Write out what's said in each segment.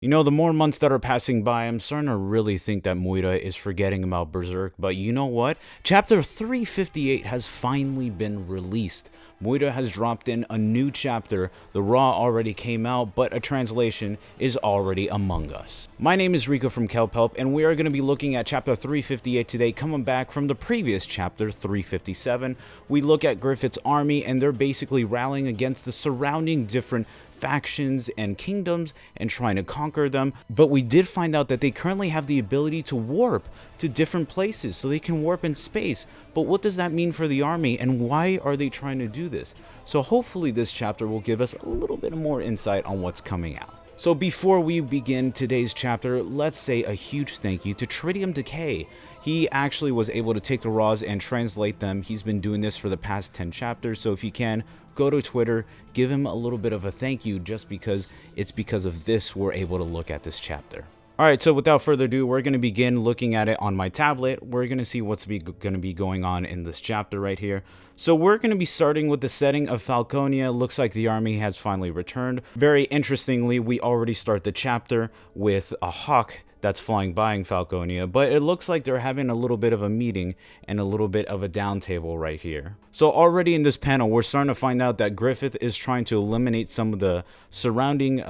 You know, the more months that are passing by, I'm starting to really think that Moira is forgetting about Berserk, but you know what? Chapter 358 has finally been released. Moira has dropped in a new chapter. The Raw already came out, but a translation is already among us. My name is Rico from Kelphelp, and we are going to be looking at chapter 358 today, coming back from the previous chapter 357. We look at Griffith's army, and they're basically rallying against the surrounding different factions and kingdoms and trying to conquer them, but we did find out that they currently have the ability to warp to different places, so they can warp in space. But what does that mean for the army, and why are they trying to do this? So hopefully this chapter will give us a little bit more insight on what's coming out. So before we begin today's chapter, let's say a huge thank you to Tritium Decay. He actually was able to take the raws and translate them. He's been doing this for the past 10 chapters, so if you can, go to Twitter, give him a little bit of a thank you, just because it's because of this we're able to look at this chapter. Alright, so without further ado, we're going to begin looking at it on my tablet. We're going to see what's going to be going on in this chapter right here. So we're going to be starting with the setting of Falconia. Looks like the army has finally returned. Very interestingly, we already start the chapter with a hawk that's flying by in Falconia, but it looks like they're having a little bit of a meeting and a little bit of a down table right here. So already in this panel, we're starting to find out that Griffith is trying to eliminate some of the surrounding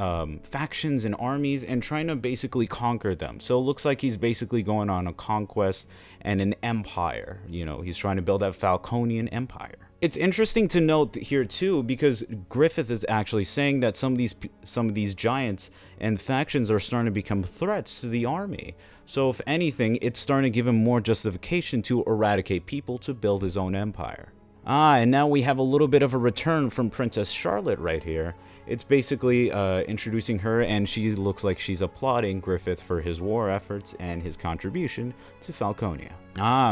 factions and armies and trying to basically conquer them. So it looks like he's basically going on a conquest and an empire. You know, he's trying to build that Falconian empire. It's interesting to note here too, because Griffith is actually saying that some of these giants and factions are starting to become threats to the army. So if anything, it's starting to give him more justification to eradicate people to build his own empire. And now we have a little bit of a return from Princess Charlotte right here. It's basically introducing her, and she looks like she's applauding Griffith for his war efforts and his contribution to Falconia.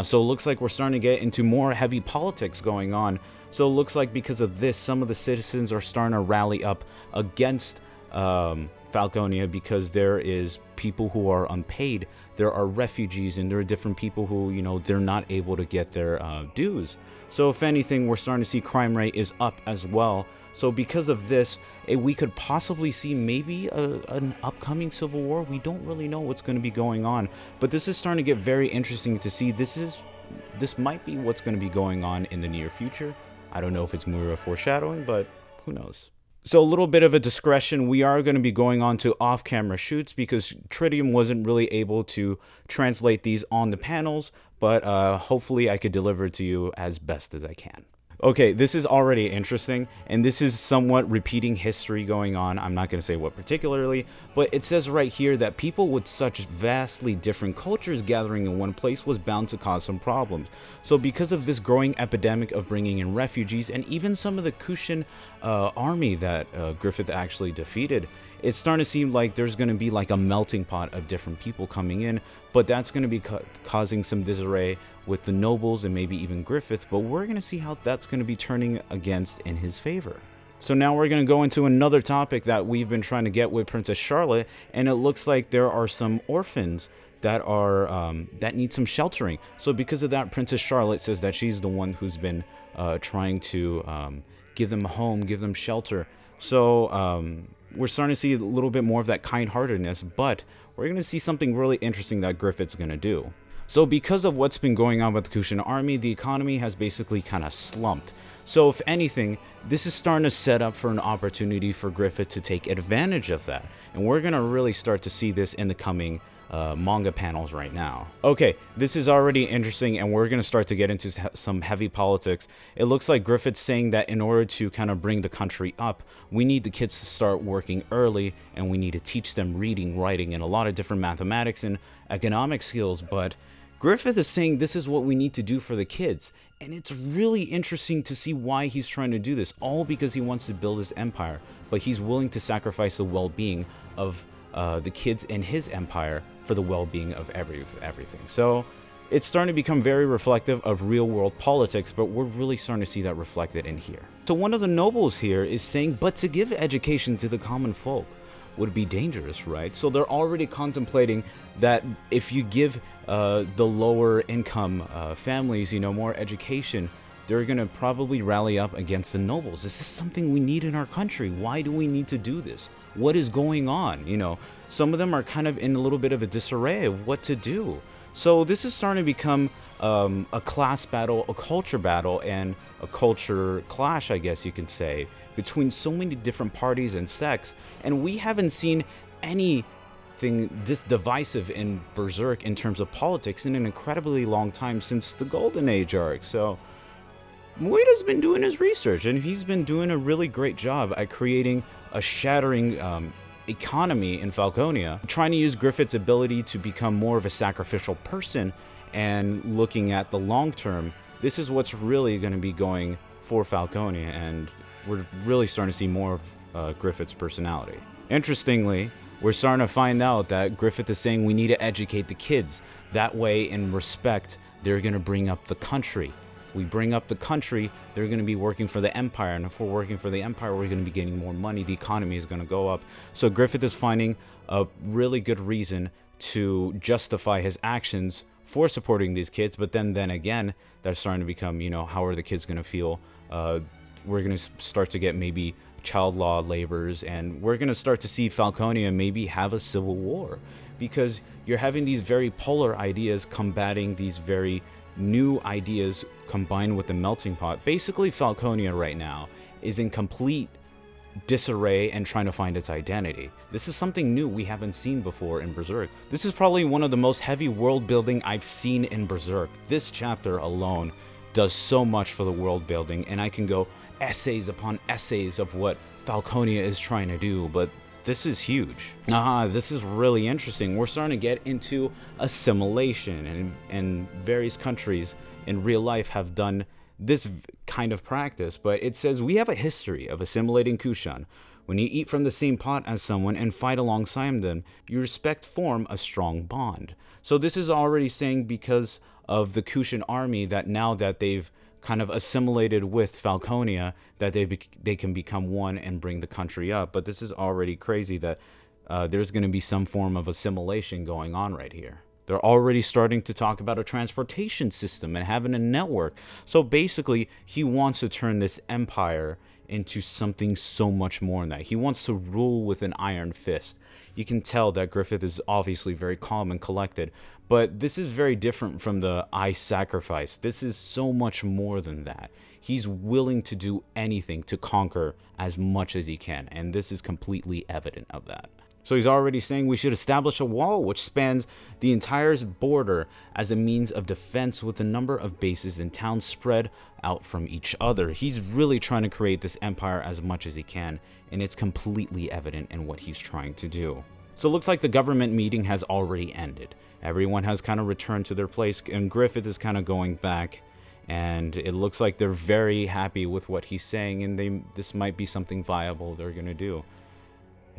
So it looks like we're starting to get into more heavy politics going on. So it looks like because of this, some of the citizens are starting to rally up against Falconia, because there is people who are unpaid, there are refugees, and there are different people who, you know, they're not able to get their dues. So if anything, we're starting to see crime rate is up as well. So because of this, we could possibly see maybe an upcoming civil war. We don't really know what's going to be going on, but this is starting to get very interesting to see. This might be what's going to be going on in the near future. I don't know if it's more of foreshadowing, but who knows. So a little bit of a discretion, we are going to be going on to off-camera shoots because Tritium wasn't really able to translate these on the panels, but hopefully I could deliver it to you as best as I can. Okay, this is already interesting, and this is somewhat repeating history going on. I'm not going to say what particularly, but it says right here that people with such vastly different cultures gathering in one place was bound to cause some problems. So because of this growing epidemic of bringing in refugees, and even some of the Kushan army that Griffith actually defeated, it's starting to seem like there's going to be like a melting pot of different people coming in, but that's going to be causing some disarray with the nobles and maybe even Griffith, but we're going to see how that's going to be turning against in his favor. So now we're going to go into another topic that we've been trying to get with Princess Charlotte, and it looks like there are some orphans that are that need some sheltering. So because of that, Princess Charlotte says that she's the one who's been trying to give them a home, give them shelter. So we're starting to see a little bit more of that kind-heartedness, but we're going to see something really interesting that Griffith's going to do. So because of what's been going on with the Kushan army, the economy has basically kind of slumped. So if anything, this is starting to set up for an opportunity for Griffith to take advantage of that. And we're going to really start to see this in the coming manga panels right now. Okay, this is already interesting, and we're going to start to get into some heavy politics. It looks like Griffith's saying that in order to kind of bring the country up, we need the kids to start working early, and we need to teach them reading, writing, and a lot of different mathematics and economic skills. But Griffith is saying this is what we need to do for the kids, and it's really interesting to see why he's trying to do this, all because he wants to build his empire, but he's willing to sacrifice the well-being of the kids in his empire for the well-being of everything. So it's starting to become very reflective of real-world politics, but we're really starting to see that reflected in here. So one of the nobles here is saying, but to give education to the common folk would be dangerous, right? So they're already contemplating that if you give the lower income families, you know, more education, they're going to probably rally up against the nobles. Is this something we need in our country? Why do we need to do this? What is going on? You know, some of them are kind of in a little bit of a disarray of what to do. So this is starting to become a class battle, a culture battle, and a culture clash, I guess you could say, between so many different parties and sects. And we haven't seen anything this divisive in Berserk in terms of politics in an incredibly long time since the Golden Age arc. So Moida's been doing his research, and he's been doing a really great job at creating a shattering economy in Falconia, trying to use Griffith's ability to become more of a sacrificial person and looking at the long term. This is what's really going to be going for Falconia, and we're really starting to see more of Griffith's personality. Interestingly, we're starting to find out that Griffith is saying we need to educate the kids. That way, in respect, they're going to bring up the country. If we bring up the country, they're going to be working for the Empire, and if we're working for the Empire, we're going to be getting more money. The economy is going to go up. So Griffith is finding a really good reason to justify his actions for supporting these kids, but then again, that's starting to become, you know, how are the kids going to feel? We're going to start to get maybe child law labors, and we're going to start to see Falconia maybe have a civil war, because you're having these very polar ideas combating these very new ideas combined with the melting pot. Basically, Falconia right now is in complete disarray and trying to find its identity. This is something new we haven't seen before in Berserk. This is probably one of the most heavy world building I've seen in Berserk. This chapter alone does so much for the world building, and I can go essays upon essays of what Falconia is trying to do, but this is huge. This is really interesting. We're starting to get into assimilation, and various countries in real life have done this kind of practice, but it says we have a history of assimilating Kushan. When you eat from the same pot as someone and fight alongside them, you form a strong bond. So this is already saying because of the Kushan army that now that they've kind of assimilated with Falconia, that they can become one and bring the country up. But this is already crazy that there's going to be some form of assimilation going on right here. They're already starting to talk about a transportation system and having a network. So basically, he wants to turn this empire into something so much more than that. He wants to rule with an iron fist. You can tell that Griffith is obviously very calm and collected, but this is very different from the I sacrifice. This is so much more than that. He's willing to do anything to conquer as much as he can, and this is completely evident of that. So he's already saying we should establish a wall which spans the entire border as a means of defense, with a number of bases and towns spread out from each other. He's really trying to create this empire as much as he can, and it's completely evident in what he's trying to do. So it looks like the government meeting has already ended. Everyone has kind of returned to their place, and Griffith is kind of going back, and it looks like they're very happy with what he's saying, and this might be something viable they're going to do.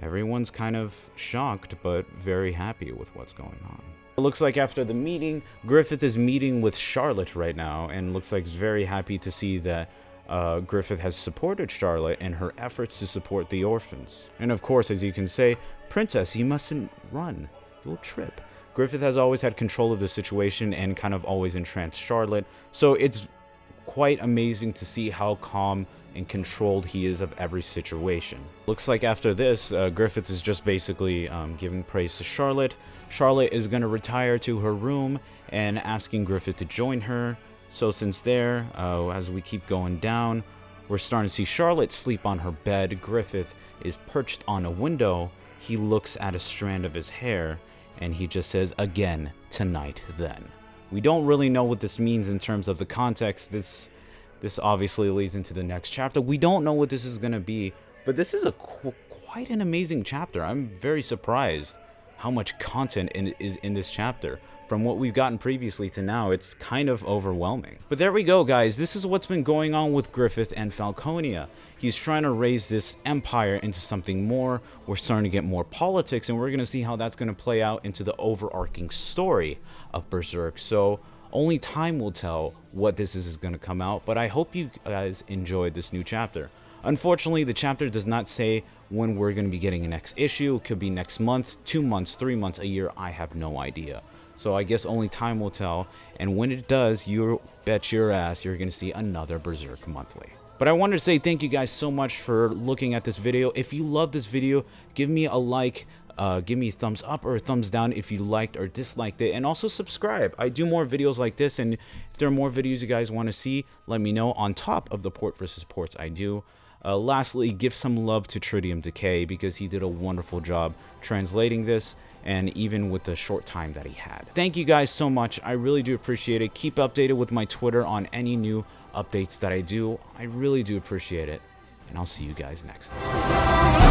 Everyone's kind of shocked, but very happy with what's going on. It looks like after the meeting, Griffith is meeting with Charlotte right now, and looks like he's very happy to see that Griffith has supported Charlotte in her efforts to support the orphans. And of course, as you can say, Princess, you mustn't run. You'll trip. Griffith has always had control of the situation and kind of always entranced Charlotte, so it's quite amazing to see how calm and controlled he is of every situation. Looks like after this, Griffith is just basically giving praise to Charlotte. Charlotte is going to retire to her room and asking Griffith to join her. So since there, as we keep going down, we're starting to see Charlotte sleep on her bed. Griffith is perched on a window. He looks at a strand of his hair, and he just says, "Again, tonight then." We don't really know what this means in terms of the context. This obviously leads into the next chapter. We don't know what this is going to be, but this is quite an amazing chapter. I'm very surprised how much content is in this chapter. From what we've gotten previously to now, it's kind of overwhelming. But there we go, guys. This is what's been going on with Griffith and Falconia. He's trying to raise this empire into something more. We're starting to get more politics, and we're going to see how that's going to play out into the overarching story of Berserk. So only time will tell what this is going to come out, but I hope you guys enjoyed this new chapter. Unfortunately, the chapter does not say when we're going to be getting a next issue. It could be next month, 2 months, 3 months, a year. I have no idea. So I guess only time will tell, and when it does, you bet your ass you're going to see another Berserk Monthly. But I wanted to say thank you guys so much for looking at this video. If you love this video, give me a like, Give me a thumbs up or a thumbs down if you liked or disliked it, and also subscribe. I do more videos like this, and if there are more videos you guys want to see, let me know on top of the port versus ports I do. Lastly, give some love to Tritium Decay because he did a wonderful job translating this, and even with the short time that he had. Thank you guys so much. I really do appreciate it. Keep updated with my Twitter on any new updates that I do. I really do appreciate it, and I'll see you guys next time.